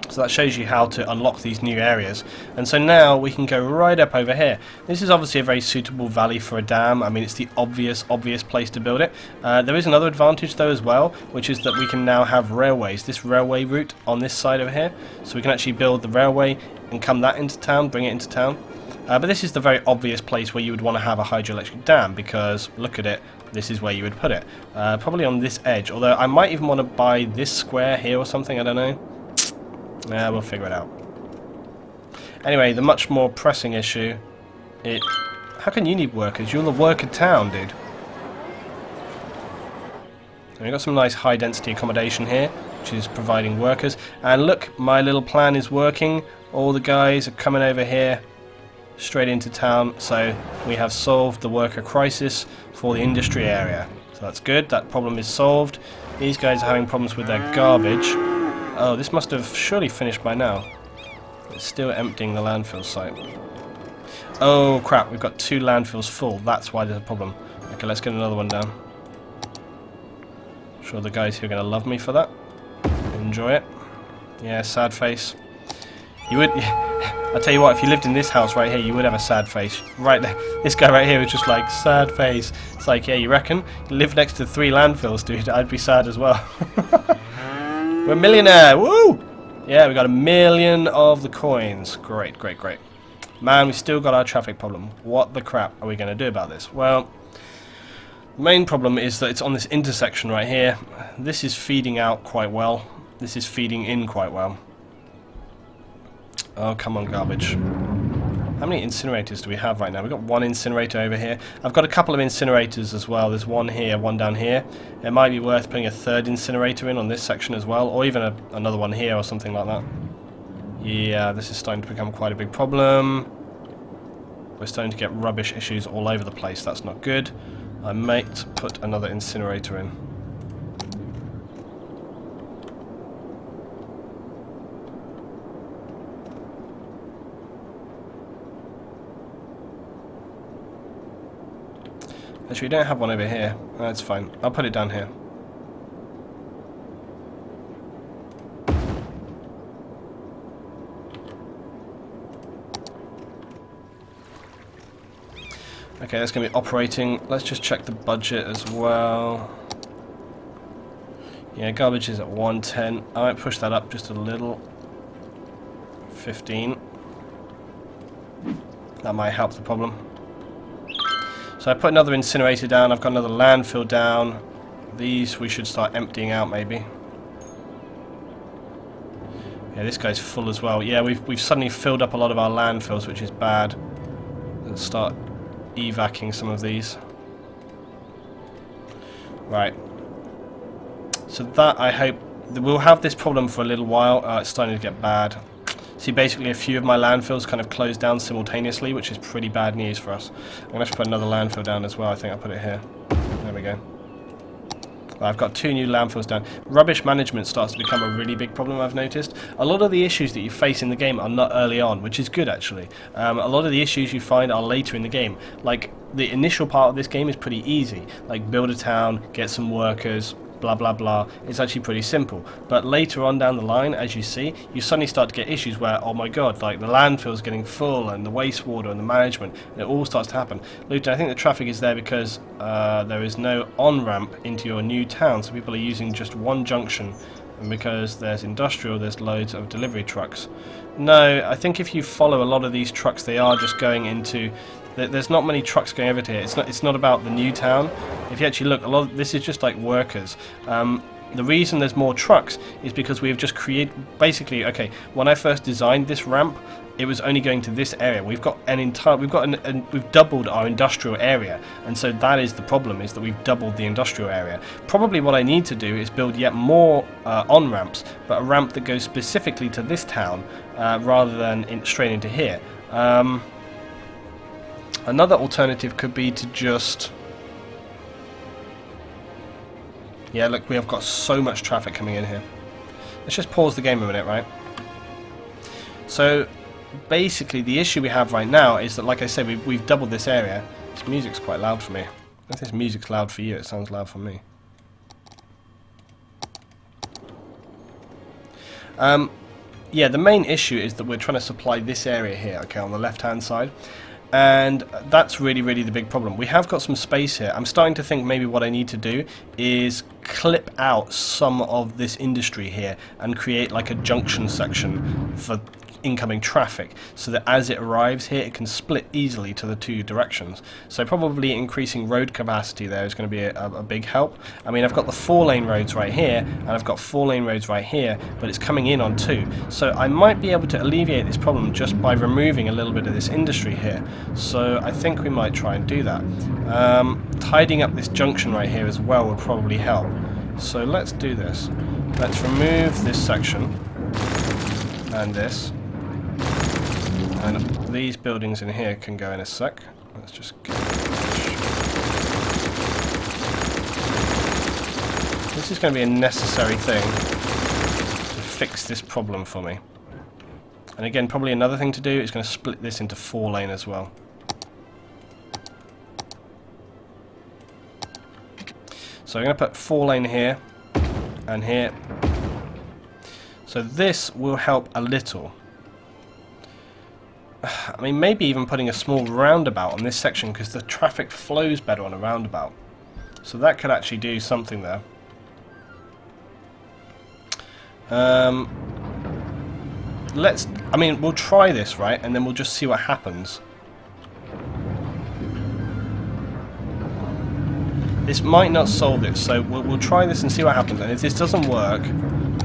A: So that shows you how to unlock these new areas. And so now we can go right up over here. This is obviously a very suitable valley for a dam. I mean, it's the obvious place to build it. There is another advantage though as well, which is that we can now have railways. This railway route on this side over here. So we can actually build the railway and come that into town, bring it into town. But this is the very obvious place where you would want to have a hydroelectric dam, because look at it. This is where you would put it. Probably on this edge. Although I might even want to buy this square here or something. I don't know. Yeah, we'll figure it out. Anyway, the much more pressing issue... How can you need workers? You're the worker town, dude. And we've got some nice high-density accommodation here, which is providing workers. And look, my little plan is working. All the guys are coming over here, straight into town. So we have solved the worker crisis for the industry area. So that's good. That problem is solved. These guys are having problems with their garbage. Oh, this must have surely finished by now. It's still emptying the landfill site. Oh crap, we've got 2 landfills full. That's why there's a problem. Okay, let's get another one down. I'm sure the guys here are going to love me for that. Enjoy it. Yeah, sad face. You would... I'll tell you what, if you lived in this house right here, you would have a sad face. Right there. This guy right here is just like, sad face. It's like, yeah, you reckon? You live next to 3 landfills, dude. I'd be sad as well. We're a millionaire! Woo! Yeah, we got 1 million of the coins. Great, great, great. Man, we still got our traffic problem. What the crap are we going to do about this? Well, The main problem is that it's on this intersection right here. This is feeding out quite well. This is feeding in quite well. Oh, come on, garbage. How many incinerators do we have right now? We've got one incinerator over here. I've got a couple of incinerators as well. There's one here, one down here. It might be worth putting a third incinerator in on this section as well, or even another one here or something like that. Yeah, this is starting to become quite a big problem. We're starting to get rubbish issues all over the place. That's not good. I might put another incinerator in. Actually, we don't have one over here. That's fine. I'll put it down here. Okay, that's going to be operating. Let's just check the budget as well. Yeah, garbage is at 110. I might push that up just a little. 15. That might help the problem. So I put another incinerator down. I've got another landfill down. These we should start emptying out maybe. Yeah, this guy's full as well. Yeah, we've suddenly filled up a lot of our landfills, which is bad. Let's start evacing some of these. Right. So that, I hope, we'll have this problem for a little while. It's starting to get bad. See, basically a few of my landfills kind of closed down simultaneously, which is pretty bad news for us. I'm going to have to put another landfill down as well. I think I'll put it here. There we go. I've got 2 new landfills down. Rubbish management starts to become a really big problem, I've noticed. A lot of the issues that you face in the game are not early on, which is good actually. A lot of the issues you find are later in the game. Like, the initial part of this game is pretty easy. Like, build a town, get some workers, blah blah blah. It's actually pretty simple. But later on down the line, as you see, you suddenly start to get issues where, oh my god, like the landfill's getting full and the wastewater and the management, and it all starts to happen. Luton, I think the traffic is there because there is no on-ramp into your new town, so people are using just one junction, and because there's industrial, there's loads of delivery trucks. No, I think if you follow a lot of these trucks, they are just going into... There's not many trucks going over to here. It's not about the new town. If you actually look, a lot of this is just like workers. The reason there's more trucks is because we've just created... Basically, okay, when I first designed this ramp, it was only going to this area. We've got an entire... We've doubled our industrial area, and so that is the problem, is that we've doubled the industrial area. Probably what I need to do is build yet more on-ramps, but a ramp that goes specifically to this town rather than straight into here. Another alternative could be to just... Yeah, look, we have got so much traffic coming in here. Let's just pause the game a minute, right? So, basically, the issue we have right now is that, like I said, we've doubled this area. This music's quite loud for me. If this music's loud for you, it sounds loud for me. Yeah, the main issue is that we're trying to supply this area here, okay, on the left-hand side. And that's really, really the big problem. We have got some space here. I'm starting to think maybe what I need to do is clip out some of this industry here and create like a junction section for incoming traffic, so that as it arrives here it can split easily to the 2 directions. So probably increasing road capacity there is going to be a big help. I mean, I've got the 4-lane roads right here and I've got 4-lane roads right here, but it's coming in on 2, so I might be able to alleviate this problem just by removing a little bit of this industry here. So I think we might try and do that. Tidying up this junction right here as well will probably help. So let's do this. Let's remove this section and this. And these buildings in here can go in a sec. Let's just get... This is going to be a necessary thing to fix this problem for me. And again, probably another thing to do is going to split this into 4-lane as well. So I'm going to put 4-lane here and here. So this will help a little. I mean, maybe even putting a small roundabout on this section, because the traffic flows better on a roundabout. So that could actually do something there. I mean, we'll try this, right? And then we'll just see what happens. This might not solve it, so we'll try this and see what happens. And if this doesn't work,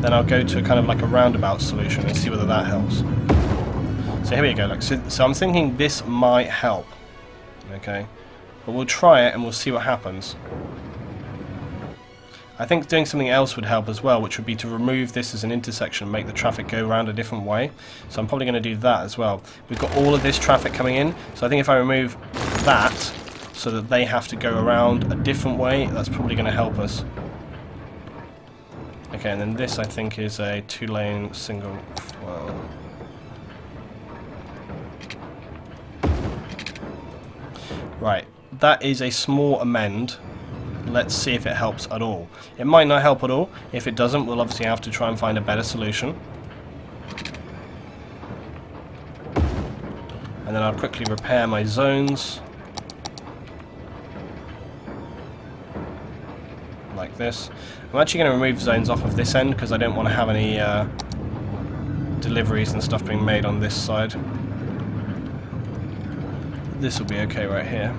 A: then I'll go to a kind of like a roundabout solution and see whether that helps. So here we go. Like, so I'm thinking this might help. Okay, but we'll try it and we'll see what happens. I think doing something else would help as well, which would be to remove this as an intersection and make the traffic go around a different way. So I'm probably going to do that as well. We've got all of this traffic coming in, so I think if I remove that so that they have to go around a different way, that's probably going to help us. Okay, and then this I think is a 2-lane single. Well, right, that is a small amend. Let's see if it helps at all. It might not help at all. If it doesn't, we'll obviously have to try and find a better solution. And then I'll quickly repair my zones. Like this. I'm actually going to remove zones off of this end because I don't want to have any deliveries and stuff being made on this side. This will be okay right here.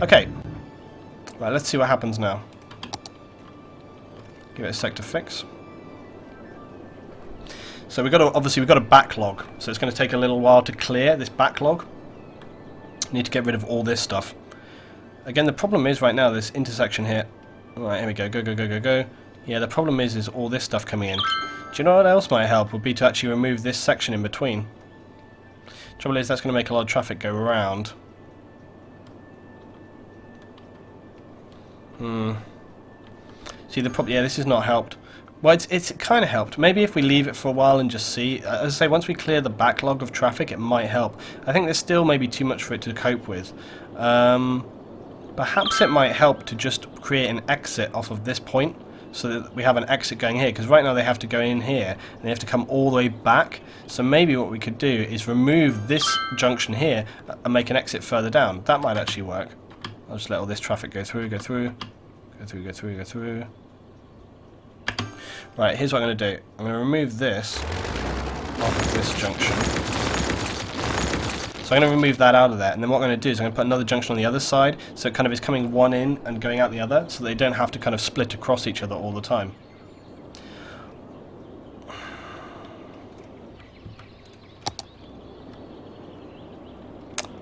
A: Okay, right, let's see what happens now. Give it a sec to fix. So we've got a backlog, so it's going to take a little while to clear this backlog. Need to get rid of all this stuff. Again, the problem is right now this intersection here. Right, here we go, go. Yeah, the problem is all this stuff coming in. Do you know what else might help? Would be to actually remove this section in between. Trouble is that's going to make a lot of traffic go around. See the problem? Yeah, this has not helped. Well, it's kind of helped. Maybe if we leave it for a while and just see. As I say, once we clear the backlog of traffic, it might help. I think there's still maybe too much for it to cope with. Perhaps it might help to just create an exit off of this point, so that we have an exit going here. Because right now they have to go in here and they have to come all the way back. So maybe what we could do is remove this junction here and make an exit further down. That might actually work. I'll just let all this traffic go through. Right, here's what I'm going to do. I'm going to remove this off of this junction. So I'm going to remove that out of there, and then what I'm going to do is I'm going to put another junction on the other side, so it kind of is coming one in and going out the other, so they don't have to kind of split across each other all the time.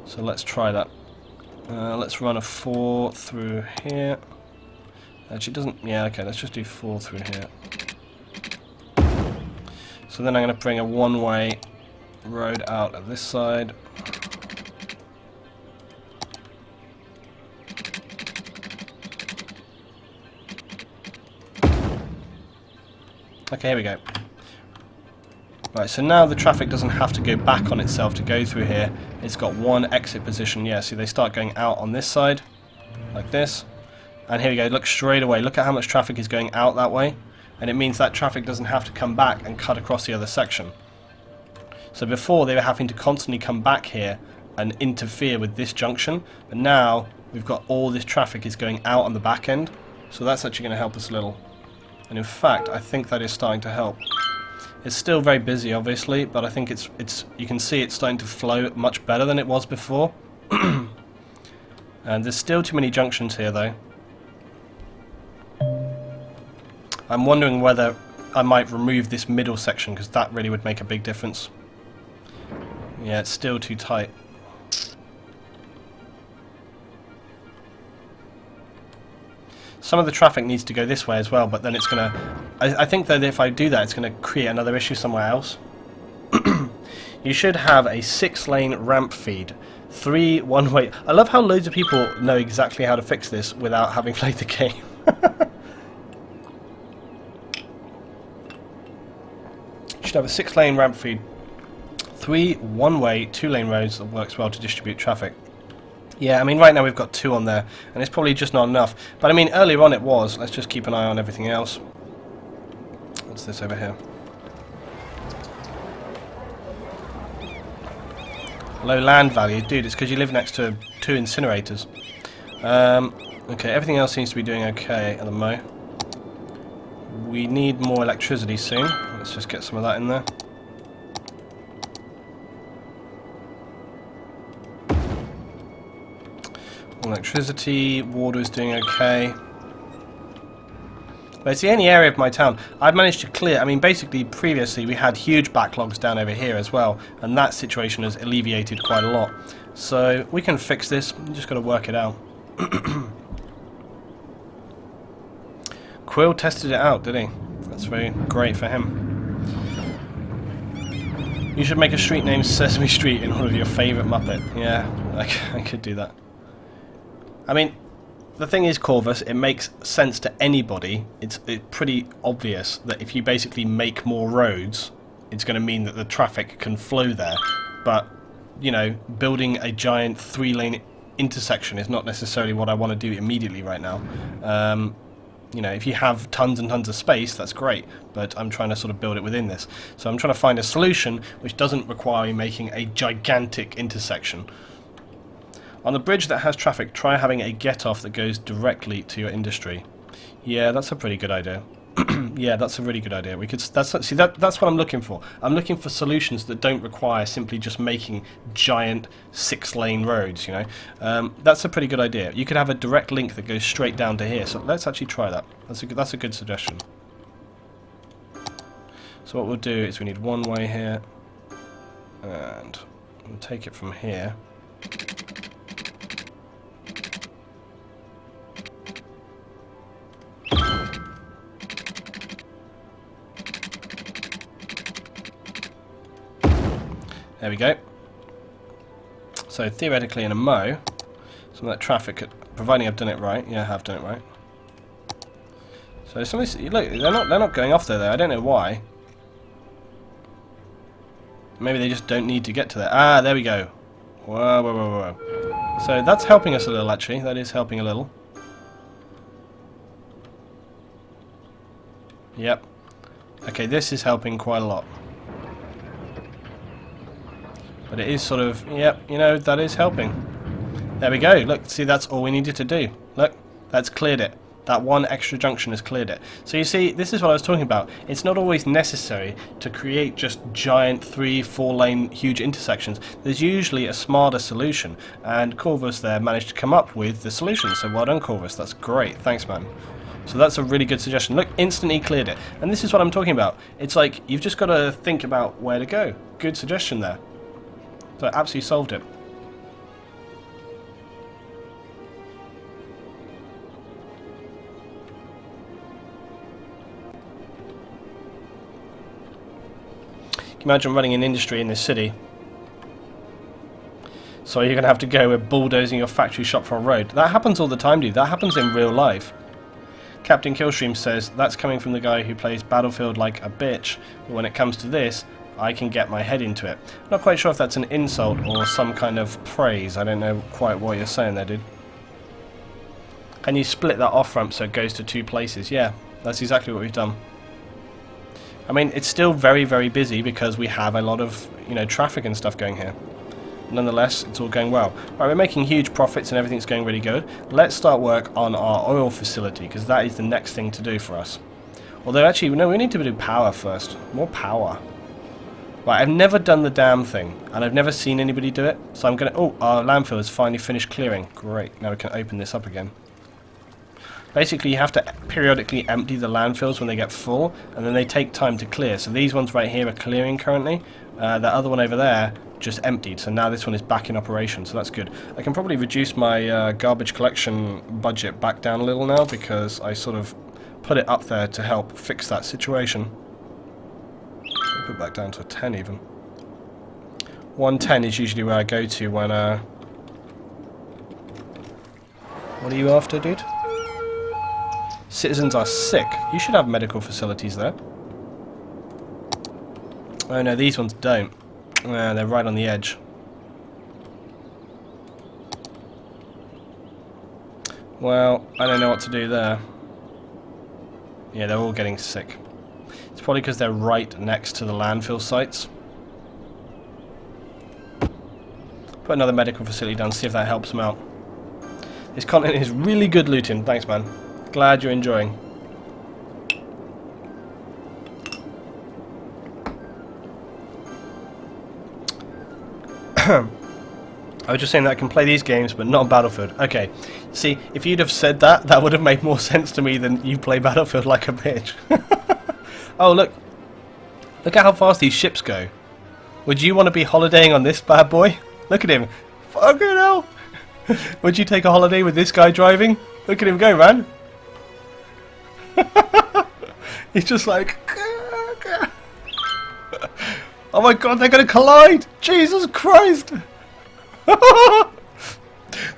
A: So let's try that. Let's run a 4 through here. Actually, it doesn't. Yeah, okay. Let's just do 4 through here. So then I'm going to bring a one-way road out of this side. Okay, here we go. Right, so now the traffic doesn't have to go back on itself to go through here. It's got one exit position. Yeah, see, they start going out on this side, like this. And here we go, look straight away. Look at how much traffic is going out that way. And it means that traffic doesn't have to come back and cut across the other section. So before, they were having to constantly come back here and interfere with this junction. But now, we've got all this traffic is going out on the back end. So that's actually going to help us a little. And in fact, I think that is starting to help. It's still very busy, obviously, but I think it's you can see it's starting to flow much better than it was before. And there's still too many junctions here, though. I'm wondering whether I might remove this middle section, because that really would make a big difference. Yeah, it's still too tight. Some of the traffic needs to go this way as well, but then it's going to... I think that if I do that, it's going to create another issue somewhere else. You should have a 6-lane ramp feed. 3 one-way... I love how loads of people know exactly how to fix this without having played the game. You should have a 6-lane ramp feed. 3 one-way, 2-lane roads that works well to distribute traffic. Yeah, I mean, right now we've got 2 on there, and it's probably just not enough. But I mean, earlier on it was. Let's just keep an eye on everything else. What's this over here? Low land value. Dude, it's because you live next to 2 incinerators. Okay, everything else seems to be doing okay at the moment. We need more electricity soon. Let's just get some of that in there. Electricity, water is doing okay. But it's the only area of my town I've managed to clear. I mean, basically, previously we had huge backlogs down over here as well, and that situation has alleviated quite a lot. So we can fix this. We just got to work it out. Quill tested it out, did he? That's very great for him. You should make a street named Sesame Street in honor of your favourite Muppet. Yeah, I could do that. I mean, the thing is, Corvus, it makes sense to anybody. It's pretty obvious that if you basically make more roads, it's going to mean that the traffic can flow there. But, you know, building a giant 3-lane intersection is not necessarily what I want to do immediately right now. You know, if you have tons and tons of space, that's great, but I'm trying to sort of build it within this. So I'm trying to find a solution which doesn't require me making a gigantic intersection. On the bridge that has traffic, try having a get-off that goes directly to your industry. Yeah, that's a pretty good idea. Yeah, that's a really good idea. We could that's what I'm looking for. I'm looking for solutions that don't require simply just making giant 6-lane roads, you know. That's a pretty good idea. You could have a direct link that goes straight down to here. So let's actually try that. That's a good suggestion. So what we'll do is we need one way here, and we'll take it from here. There we go. So theoretically in a mo, some of that traffic, providing I've done it right. Yeah, I have done it right. So some of these, look, they're not going off there. I don't know why. Maybe they just don't need to get to there. Ah, there we go. Whoa, whoa, whoa, whoa. So that's helping us a little, actually. That is helping a little. Yep. Okay, this is helping quite a lot. But it is sort of, yep, you know, that is helping. There we go. Look, see, that's all we needed to do. Look, that's cleared it. That one extra junction has cleared it. So you see, this is what I was talking about. It's not always necessary to create just giant 3-4 lane huge intersections. There's usually a smarter solution. And Corvus there managed to come up with the solution. So well done, Corvus. That's great. Thanks, man. So that's a really good suggestion. Look, instantly cleared it. And this is what I'm talking about. It's like, you've just got to think about where to go. Good suggestion there. So I absolutely solved it. Can you imagine running an industry in this city? So you're going to have to go with bulldozing your factory shop for a road. That happens all the time, dude. That happens in real life. Captain Killstream says, that's coming from the guy who plays Battlefield like a bitch, but when it comes to this, I can get my head into it. Not quite sure if that's an insult or some kind of praise. I don't know quite what you're saying there, dude. Can you split that off-ramp so it goes to 2 places? Yeah, that's exactly what we've done. I mean, it's still very, very busy because we have a lot of, you know, traffic and stuff going here. Nonetheless, it's all going well. Right, we're making huge profits and everything's going really good. Let's start work on our oil facility because that is the next thing to do for us. Although, actually, no, we need to do power first. More power. Right, I've never done the damn thing, and I've never seen anybody do it, so I'm going to... Oh, our landfill has finally finished clearing. Great, now we can open this up again. Basically, you have to periodically empty the landfills when they get full, and then they take time to clear. So these ones right here are clearing currently. The other one over there just emptied, so now this one is back in operation, so that's good. I can probably reduce my garbage collection budget back down a little now, because I sort of put it up there to help fix that situation. Put it back down to a 10 even. 110 is usually where I go to when what are you after, dude? Citizens are sick. You should have medical facilities there. Oh no, these ones don't. They're right on the edge. Well, I don't know what to do there. Yeah, they're all getting sick. It's probably because they're right next to the landfill sites. Put another medical facility down, see if that helps them out. This content is really good looting. Thanks, man. Glad you're enjoying. I was just saying that I can play these games, but not Battlefield. Okay, see, if you'd have said that, that would have made more sense to me than you play Battlefield like a bitch. Oh, look. Look at how fast these ships go. Would you want to be holidaying on this bad boy? Look at him. Fucking hell. Would you take a holiday with this guy driving? Look at him go, man. He's just like... Oh my god, they're going to collide! Jesus Christ!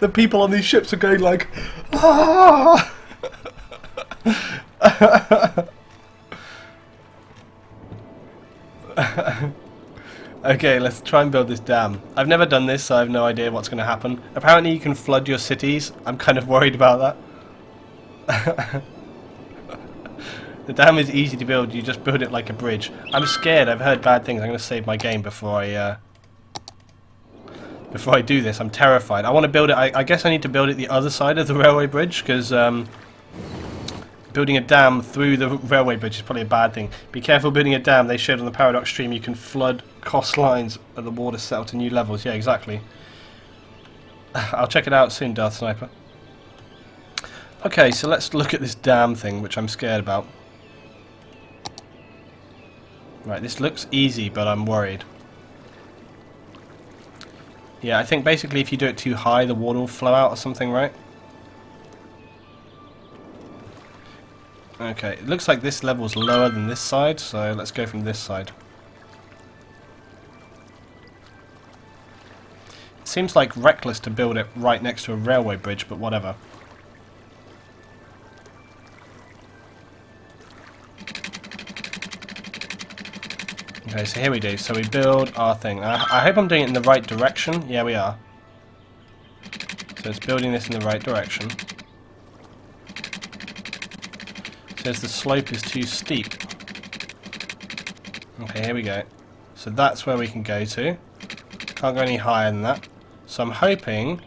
A: The people on these ships are going like... Okay, let's try and build this dam. I've never done this, so I have no idea what's going to happen. Apparently you can flood your cities. I'm kind of worried about that. The dam is easy to build, you just build it like a bridge. I'm scared, I've heard bad things. I'm going to save my game before I do this. I'm terrified. I want to build it, I guess I need to build it the other side of the railway bridge, because building a dam through the railway bridge is probably a bad thing. Be careful building a dam. They showed on the Paradox stream you can flood cost lines at the water settle to new levels. Yeah, exactly. I'll check it out soon, Darth Sniper. Okay, so let's look at this dam thing, which I'm scared about. Right, this looks easy, but I'm worried. Yeah, I think basically if you do it too high, the water will flow out or something, right? Okay, it looks like this level's lower than this side, so let's go from this side. It seems like reckless to build it right next to a railway bridge, but whatever. Okay, so here we do. So we build our thing. I hope I'm doing it in the right direction. Yeah, we are. So it's building this in the right direction. Says the slope is too steep. Okay, here we go. So that's where we can go to. Can't go any higher than that. So I'm hoping...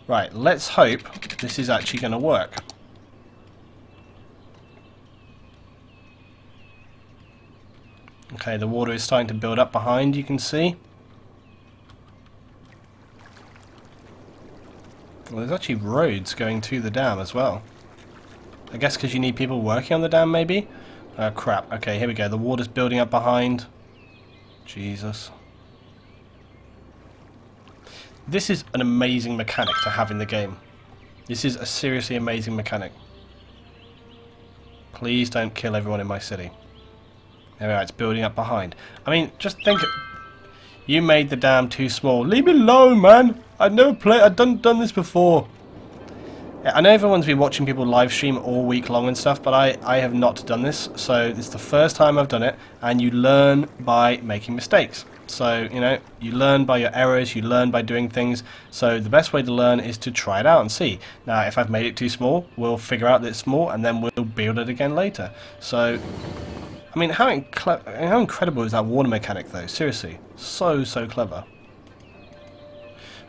A: Right, let's hope this is actually going to work. Okay, the water is starting to build up behind, you can see. Well, there's actually roads going to the dam as well. I guess because you need people working on the dam, maybe? Crap. Okay, here we go. The water's building up behind. Jesus. This is an amazing mechanic to have in the game. This is a seriously amazing mechanic. Please don't kill everyone in my city. There we are, it's building up behind. I mean, just think... You made the dam too small. Leave me alone, man! I've done this before. Yeah, I know everyone's been watching people live stream all week long and stuff, but I have not done this. So this is the first time I've done it, and you learn by making mistakes. So, you know, you learn by your errors, you learn by doing things. So the best way to learn is to try it out and see. Now, if I've made it too small, we'll figure out that it's small, and then we'll build it again later. So, I mean, how incredible is that water mechanic, though? Seriously. So clever.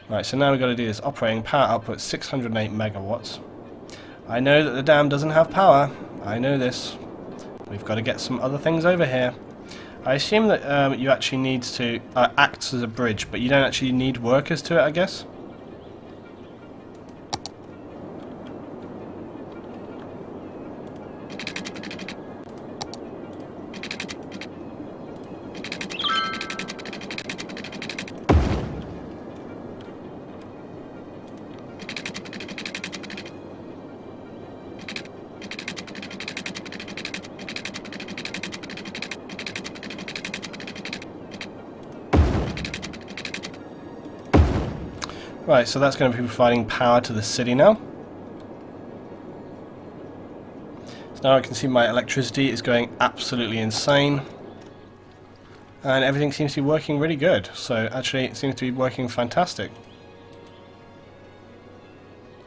A: Right, so now we've got to do this. Operating power output 608 megawatts. I know that the dam doesn't have power. I know this. We've got to get some other things over here. I assume that you actually need to act as a bridge, but you don't actually need workers to it, I guess. Right, so that's going to be providing power to the city now. So now I can see my electricity is going absolutely insane. And everything seems to be working really good. So actually it seems to be working fantastic.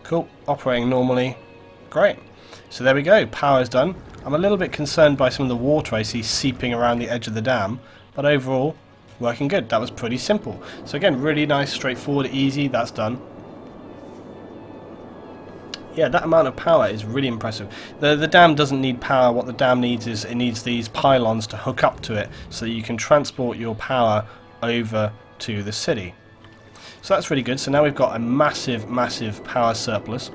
A: Cool, operating normally. Great. So there we go, power's done. I'm a little bit concerned by some of the water I see seeping around the edge of the dam, but overall, working good. That was pretty simple. So again, really nice, straightforward, easy, that's done. yeah, that amount of power is really impressive. The dam doesn't need power. What the dam needs is it needs these pylons to hook up to it so that you can transport your power over to the city. So that's really good. So now we've got a massive, massive power surplus.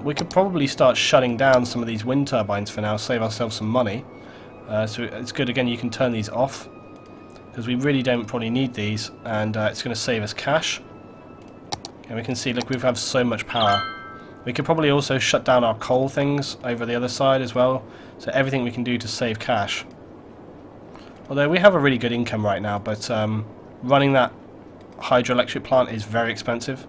A: We could probably start shutting down some of these wind turbines for now, save ourselves some money. So it's good, again, you can turn these off, because we really don't probably need these, and it's going to save us cash. And we can see, look, we have so much power. We could probably also shut down our coal things over the other side as well, so everything we can do to save cash. Although we have a really good income right now, but running that hydroelectric plant is very expensive.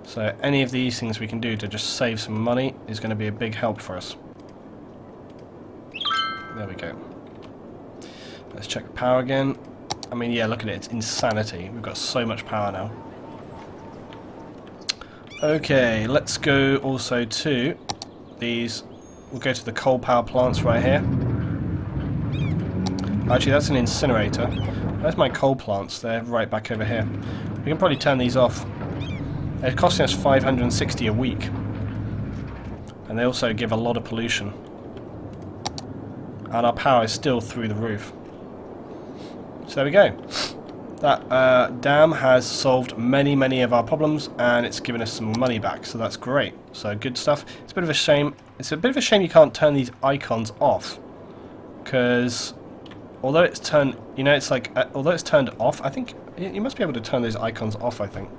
A: So any of these things we can do to just save some money is going to be a big help for us. There we go. Let's check the power again. I mean, yeah, look at it, it's insanity. We've got so much power now. Okay, let's go also to these. We'll go to the coal power plants right here. Actually, that's an incinerator. There's my coal plants. They're right back over here. We can probably turn these off. They're costing us 560 a week. And they also give a lot of pollution. And our power is still through the roof. So there we go. That dam has solved many of our problems, and it's given us some money back, so that's great. So good stuff. It's a bit of a shame. It's a bit of a shame you can't turn these icons off, because although it's turned, you know, it's like although it's turned off, I think you must be able to turn those icons off, I think.